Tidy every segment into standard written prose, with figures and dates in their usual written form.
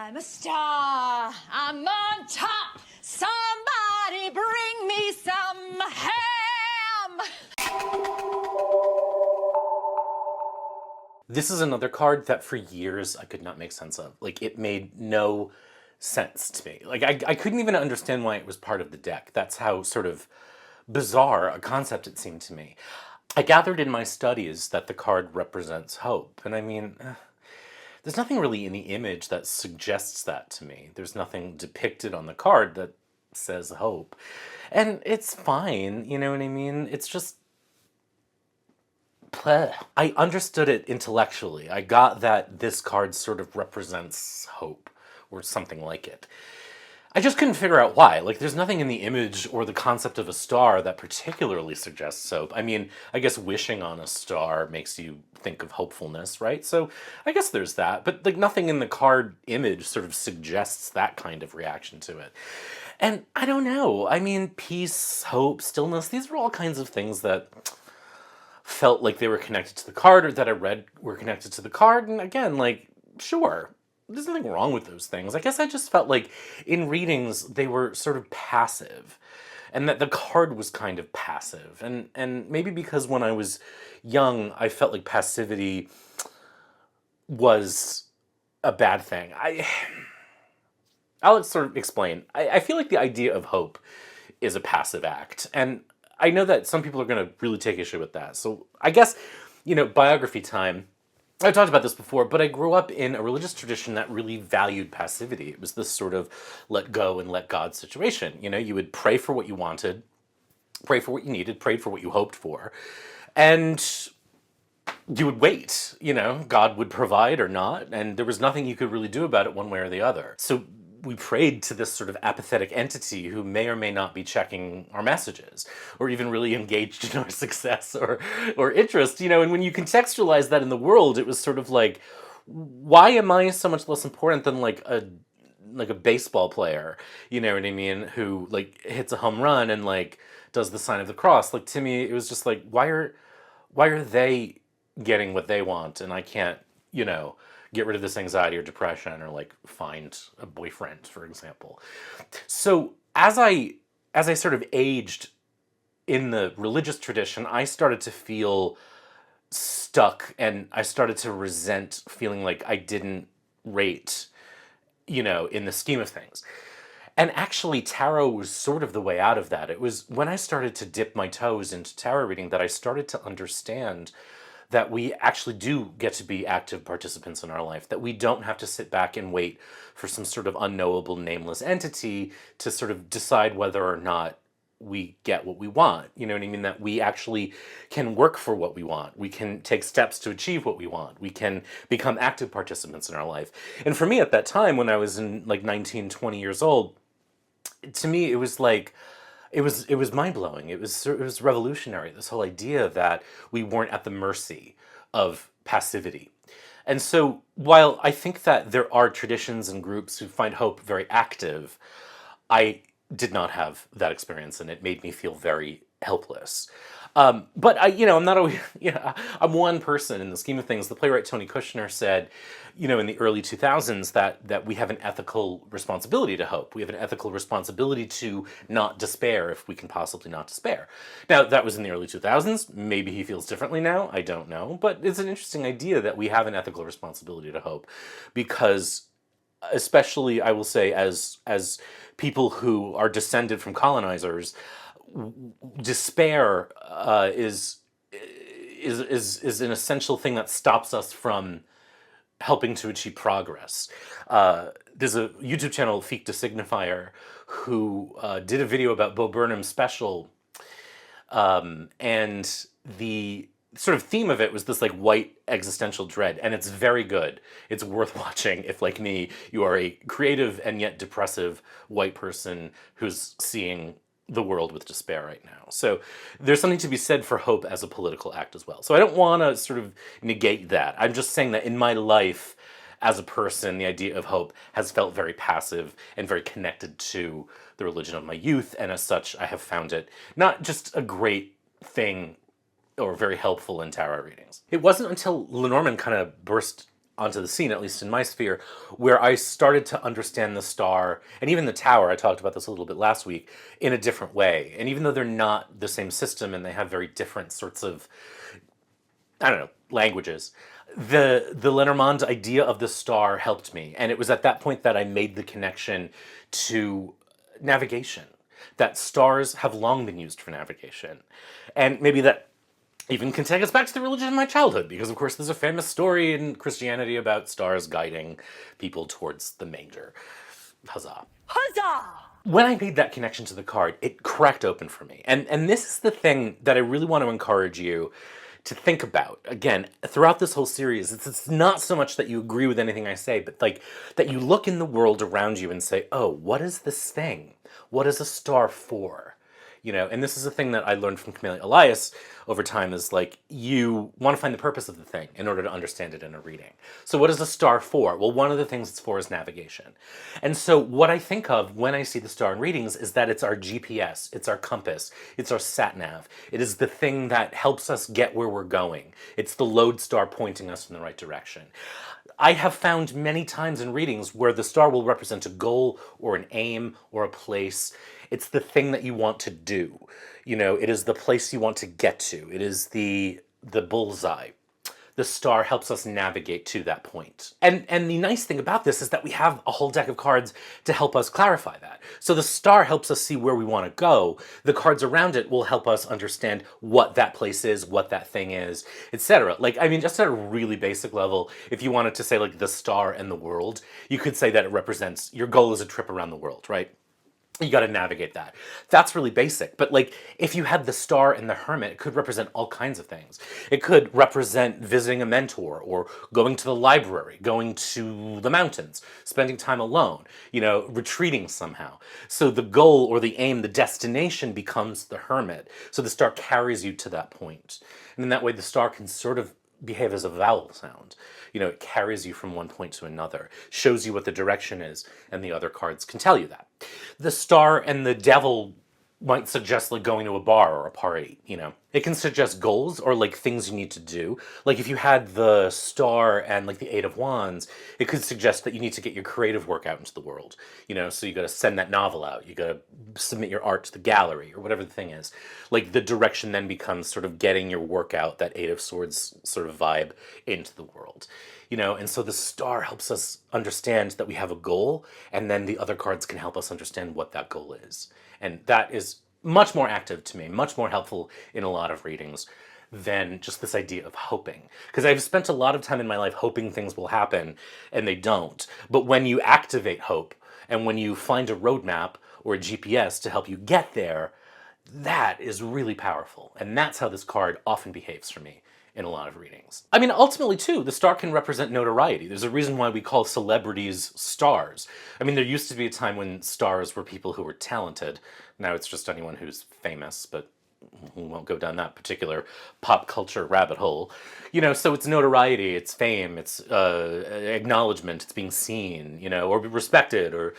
I'm a star, I'm on top. Somebody bring me some ham. This is another card that for years I could not make sense of. Like, it made no sense to me. Like, I couldn't even understand why it was part of the deck. That's how sort of bizarre a concept it seemed to me. I gathered in my studies that the card represents hope. And I mean, there's nothing really in the image that suggests that to me. There's nothing depicted on the card that says hope. And it's fine, you know what I mean? It's just, I understood it intellectually. I got that this card sort of represents hope or something like it. I just couldn't figure out why. Like, there's nothing in the image or the concept of a star that particularly suggests hope. I mean, I guess wishing on a star makes you think of hopefulness, right? So I guess there's that. But, like, nothing in the card image sort of suggests that kind of reaction to it. And I don't know. I mean, peace, hope, stillness, these are all kinds of things that felt like they were connected to the card, or that I read were connected to the card. And again, like, sure, there's nothing wrong with those things. I guess I just felt like in readings they were sort of passive, and that the card was kind of passive. And maybe because when I was young I felt like passivity was a bad thing. I'll sort of explain. I feel like the idea of hope is a passive act. And I know that some people are going to really take issue with that. So I guess, biography time. I've talked about this before, but I grew up in a religious tradition that really valued passivity. It was this sort of let go and let God situation. You would pray for what you wanted, pray for what you needed, pray for what you hoped for, and you would wait. God would provide or not, and there was nothing you could really do about it one way or the other. So we prayed to this sort of apathetic entity who may or may not be checking our messages or even really engaged in our success or interest, and when you contextualize that in the world, it was sort of like, why am I so much less important than like a baseball player, you know what I mean, who like hits a home run and like does the sign of the cross? Like, to me, it was just like, why are they getting what they want and I can't, get rid of this anxiety or depression or like find a boyfriend, for example. So as I sort of aged in the religious tradition, I started to feel stuck and I started to resent feeling like I didn't rate, in the scheme of things. And actually, tarot was sort of the way out of that. It was when I started to dip my toes into tarot reading that I started to understand that we actually do get to be active participants in our life, that we don't have to sit back and wait for some sort of unknowable, nameless entity to sort of decide whether or not we get what we want. You know what I mean? That we actually can work for what we want. We can take steps to achieve what we want. We can become active participants in our life. And for me at that time, when I was in like 19, 20 years old, to me, it was like, it was mind-blowing. It was revolutionary, this whole idea that we weren't at the mercy of passivity. And so while I think that there are traditions and groups who find hope very active, I did not have that experience, and it made me feel very helpless. But I'm not always, I'm one person in the scheme of things. The playwright Tony Kushner said, in the early 2000s that we have an ethical responsibility to hope. We have an ethical responsibility to not despair if we can possibly not despair. Now, that was in the early 2000s. Maybe he feels differently now. I don't know. But it's an interesting idea that we have an ethical responsibility to hope, because especially, I will say, as people who are descended from colonizers, despair is an essential thing that stops us from helping to achieve progress. There's a YouTube channel, Feek de Signifier, who did a video about Bo Burnham's special, and the sort of theme of it was this like white existential dread, and it's very good. It's worth watching if, like me, you are a creative and yet depressive white person who's seeing the world with despair right now. So there's something to be said for hope as a political act as well. So I don't want to sort of negate that. I'm just saying that in my life as a person, the idea of hope has felt very passive and very connected to the religion of my youth, and as such, I have found it not just a great thing or very helpful in tarot readings. It wasn't until Lenormand kind of burst onto the scene, at least in my sphere, where I started to understand the star and even the tower. I talked about this a little bit last week in a different way. And even though they're not the same system and they have very different sorts of, I don't know, languages, the Lenormand idea of the star helped me. And it was at that point that I made the connection to navigation, that stars have long been used for navigation. And maybe that even can take us back to the religion of my childhood, because of course there's a famous story in Christianity about stars guiding people towards the manger. Huzzah. Huzzah! When I made that connection to the card, it cracked open for me. And this is the thing that I really want to encourage you to think about. Again, throughout this whole series, it's not so much that you agree with anything I say, but like that you look in the world around you and say, oh, what is this thing? What is a star for? You know, and this is a thing that I learned from Camellia Elias over time, is like, you want to find the purpose of the thing in order to understand it in a reading. So what is a star for? Well, one of the things it's for is navigation. And so what I think of when I see the star in readings is that it's our GPS, it's our compass, it's our sat-nav. It is the thing that helps us get where we're going. It's the lodestar pointing us in the right direction. I have found many times in readings where the star will represent a goal or an aim or a place. It's the thing that you want to do. You know, it is the place you want to get to. It is the bullseye. The star helps us navigate to that point. And the nice thing about this is that we have a whole deck of cards to help us clarify that. So the star helps us see where we want to go. The cards around it will help us understand what that place is, what that thing is, etc. Like, I mean, just at a really basic level, if you wanted to say like the star and the world, you could say that it represents, your goal is a trip around the world, right? You got to navigate that. That's really basic. But like, if you had the star and the hermit, it could represent all kinds of things. It could represent visiting a mentor, or going to the library, going to the mountains, spending time alone, you know, retreating somehow. So the goal or the aim, the destination becomes the hermit. So the star carries you to that point. And in that way, the star can sort of behave as a vowel sound. You know, it carries you from one point to another, shows you what the direction is, and the other cards can tell you that. The star and the devil might suggest like going to a bar or a party, you know. It can suggest goals or like things you need to do. Like if you had the star and like the Eight of Wands, it could suggest that you need to get your creative work out into the world. You know, so you got to send that novel out. You got to submit your art to the gallery or whatever the thing is. Like the direction then becomes sort of getting your work out, that Eight of Swords sort of vibe, into the world. You know, and so the star helps us understand that we have a goal, and then the other cards can help us understand what that goal is. And that is much more active to me, much more helpful in a lot of readings than just this idea of hoping. Because I've spent a lot of time in my life hoping things will happen, and they don't. But when you activate hope, and when you find a roadmap or a GPS to help you get there, that is really powerful. And that's how this card often behaves for me in a lot of readings. I mean, ultimately, too, the star can represent notoriety. There's a reason why we call celebrities stars. I mean, there used to be a time when stars were people who were talented. Now it's just anyone who's famous, but we won't go down that particular pop culture rabbit hole. You know, so it's notoriety, it's fame, it's acknowledgement, it's being seen, you know, or respected, or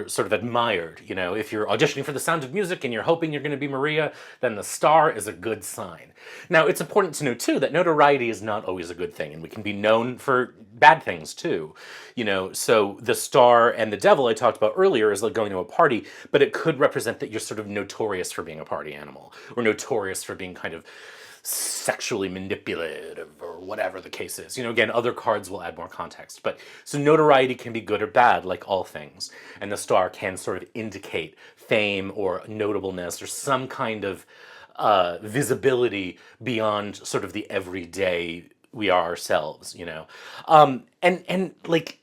sort of admired. You know, if you're auditioning for The Sound of Music and you're hoping you're going to be Maria, then the star is a good sign. Now, it's important to know, too, that notoriety is not always a good thing, and we can be known for bad things, too. You know, so the star and the devil I talked about earlier is like going to a party, but it could represent that you're sort of notorious for being a party animal, or notorious for being kind of sexually manipulative, or whatever the case is. You know, again, other cards will add more context. But so notoriety can be good or bad, like all things. And the star can sort of indicate fame or notableness or some kind of visibility beyond sort of the everyday we are ourselves, you know. And like,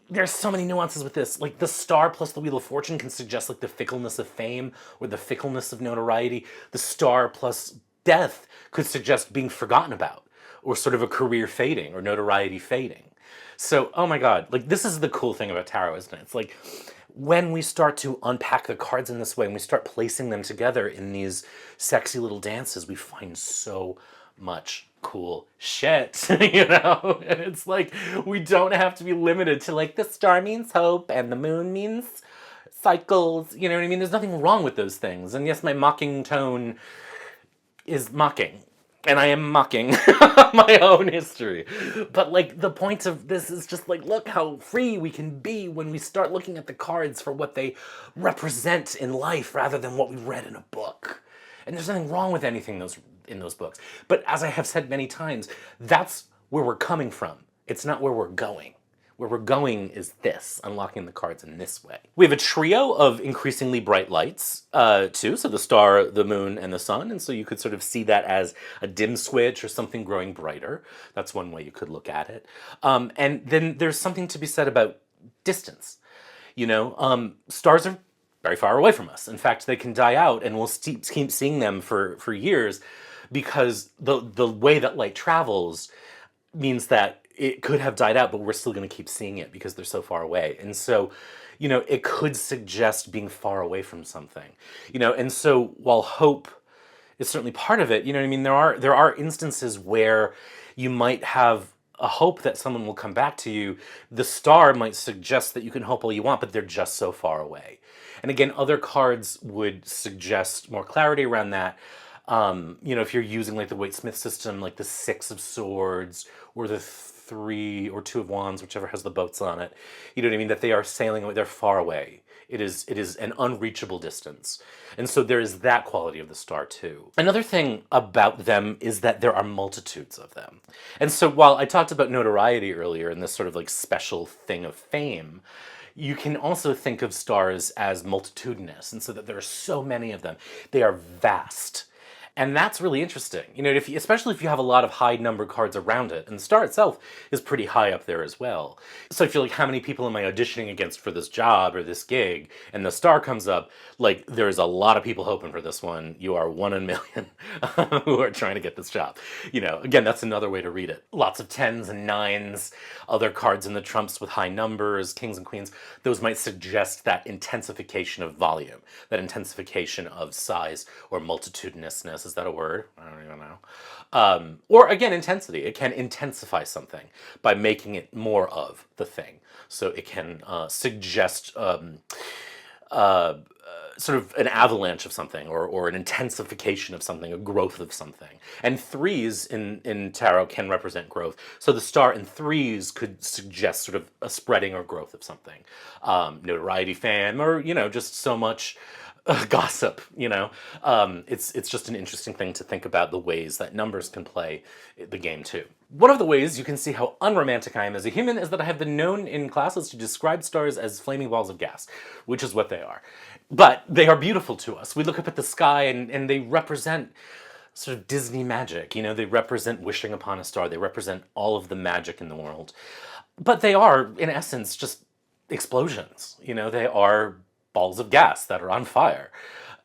there's so many nuances with this. Like, the star plus the Wheel of Fortune can suggest like the fickleness of fame or the fickleness of notoriety. The star plus death could suggest being forgotten about, or sort of a career fading or notoriety fading. So, oh my God, like, this is the cool thing about tarot, isn't it? It's like, when we start to unpack the cards in this way, and we start placing them together in these sexy little dances, we find so much cool shit, you know? And it's like, we don't have to be limited to like, the star means hope and the moon means cycles, you know what I mean? There's nothing wrong with those things. And yes, my mocking tone is mocking. And I am mocking my own history. But like the point of this is just like, look how free we can be when we start looking at the cards for what they represent in life rather than what we read in a book. And there's nothing wrong with anything in those books. But as I have said many times, that's where we're coming from. It's not where we're going. Where we're going is this, unlocking the cards in this way. We have a trio of increasingly bright lights, too. So the star, the moon, and the sun. And so you could sort of see that as a dim switch or something growing brighter. That's one way you could look at it. And then there's something to be said about distance. Stars are very far away from us. In fact, they can die out, and we'll keep seeing them for years because the way that light travels means that it could have died out, but we're still going to keep seeing it because they're so far away. And so, it could suggest being far away from something. And so while hope is certainly part of it, you know what I mean? There are instances where you might have a hope that someone will come back to you. The star might suggest that you can hope all you want, but they're just so far away. And again, other cards would suggest more clarity around that. If you're using like the Waite-Smith system, like the Six of Swords or the Three or Two of Wands, whichever has the boats on it, you know what I mean? That they are sailing away, they're far away. It is an unreachable distance. And so there is that quality of the star too. Another thing about them is that there are multitudes of them. And so while I talked about notoriety earlier and this sort of like special thing of fame, you can also think of stars as multitudinous, and so that there are so many of them. They are vast. And that's really interesting, especially if you have a lot of high number cards around it. And the star itself is pretty high up there as well. So if you're like, how many people am I auditioning against for this job or this gig? And the star comes up, like there's a lot of people hoping for this one. You are one in a million who are trying to get this job. Again, that's another way to read it. Lots of tens and nines, other cards in the trumps with high numbers, kings and queens. Those might suggest that intensification of volume, that intensification of size or multitudinousness. Is that a word? I don't even know. Or again, intensity. It can intensify something by making it more of the thing. So it can suggest sort of an avalanche of something or an intensification of something, a growth of something. And threes in tarot can represent growth. So the star in threes could suggest sort of a spreading or growth of something. Notoriety, fame, or, just so much gossip, it's just an interesting thing to think about the ways that numbers can play the game too. One of the ways you can see how unromantic I am as a human is that I have been known in classes to describe stars as flaming balls of gas, which is what they are. But they are beautiful to us. We look up at the sky and they represent sort of Disney magic, they represent wishing upon a star. They represent all of the magic in the world. But they are, in essence, just explosions. They are balls of gas that are on fire.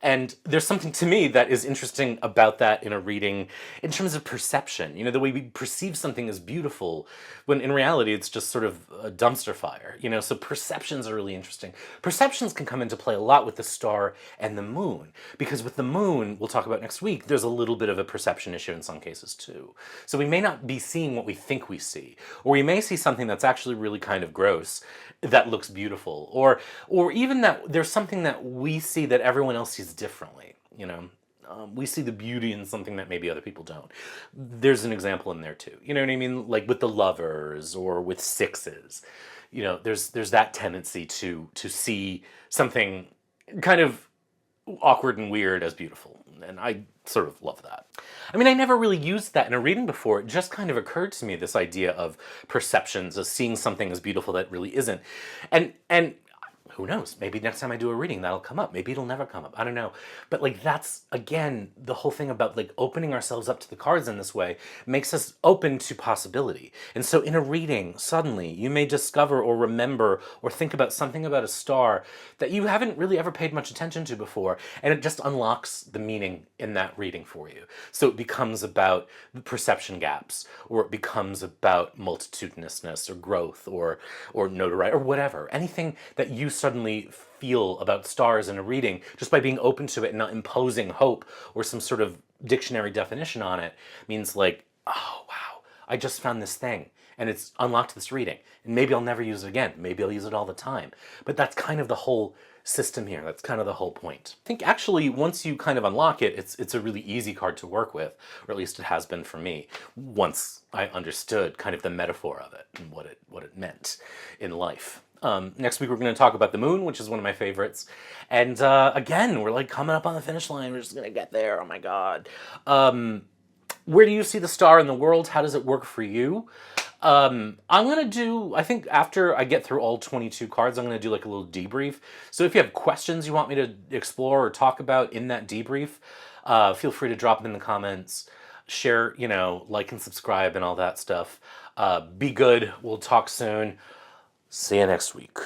And there's something to me that is interesting about that in a reading in terms of perception. The way we perceive something as beautiful, when in reality it's just sort of a dumpster fire. So perceptions are really interesting. Perceptions can come into play a lot with the star and the moon. Because with the moon, we'll talk about next week, there's a little bit of a perception issue in some cases too. So we may not be seeing what we think we see. Or we may see something that's actually really kind of gross that looks beautiful. Or even that there's something that we see that everyone else sees differently. We see the beauty in something that maybe other people don't. There's an example in there too. You know what I mean? Like with the lovers or with sixes. There's that tendency to see something kind of awkward and weird as beautiful. And I sort of love that. I mean, I never really used that in a reading before. It just kind of occurred to me, this idea of perceptions, of seeing something as beautiful that really isn't. And who knows? Maybe next time I do a reading, that'll come up. Maybe it'll never come up. I don't know. But like, that's, again, the whole thing about like opening ourselves up to the cards in this way makes us open to possibility. And so in a reading, suddenly you may discover or remember or think about something about a star that you haven't really ever paid much attention to before. And it just unlocks the meaning in that reading for you. So it becomes about the perception gaps, or it becomes about multitudinousness or growth or notoriety or whatever. Anything that you suddenly feel about stars in a reading just by being open to it and not imposing hope or some sort of dictionary definition on it means like, oh wow, I just found this thing and it's unlocked this reading. And maybe I'll never use it again. Maybe I'll use it all the time. But that's kind of the whole system here. That's kind of the whole point. I think actually once you kind of unlock it, it's a really easy card to work with, or at least it has been for me, once I understood kind of the metaphor of it and what it meant in life. Next week we're going to talk about the moon, which is one of my favorites. And again, we're like coming up on the finish line. We're just going to get there. Oh my God. Where do you see the star in the world? How does it work for you? I'm going to do, I think after I get through all 22 cards, I'm going to do like a little debrief. So if you have questions you want me to explore or talk about in that debrief, feel free to drop them in the comments. Share, like and subscribe and all that stuff. Be good. We'll talk soon. See you next week.